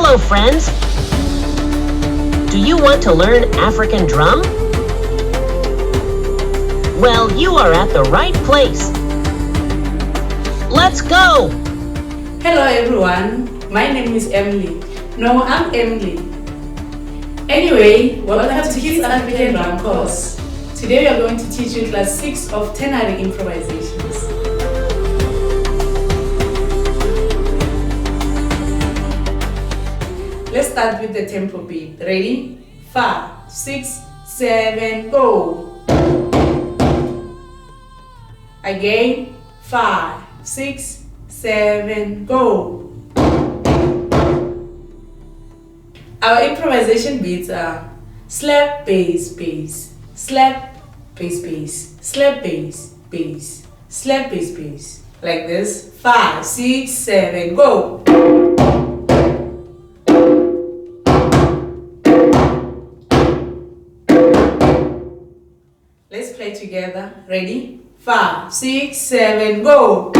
Hello, friends. Do you want to learn African drum? Well, you are at the right place. Let's go! Hello everyone, my name is Emily. No, I'm Emily. Anyway, welcome to Kids African Drum course. Today we are going to teach you class 6 of Ternary improvisations. Let's start with the tempo beat. Ready? 5, 6, 7, go! Again, 5, 6, 7, go! Our improvisation beats are slap, bass, bass, slap, bass, bass, slap, bass, bass, slap, bass, bass. Like this. 5, 6, 7, go! Let's play together. Ready? 5, 6, 7, go!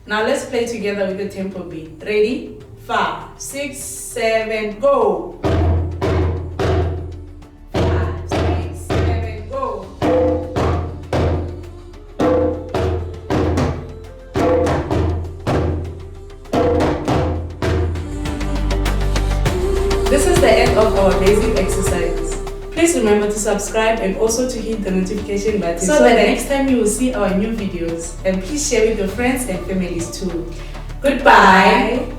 Now let's play together with the tempo beat. Ready? 5, 6, 7, go! 5, 6, 7, go! This is the end of our basic exercises. Please remember to subscribe and also to hit the notification button so that next time you will see our new videos. And please share with your friends and families too. Goodbye!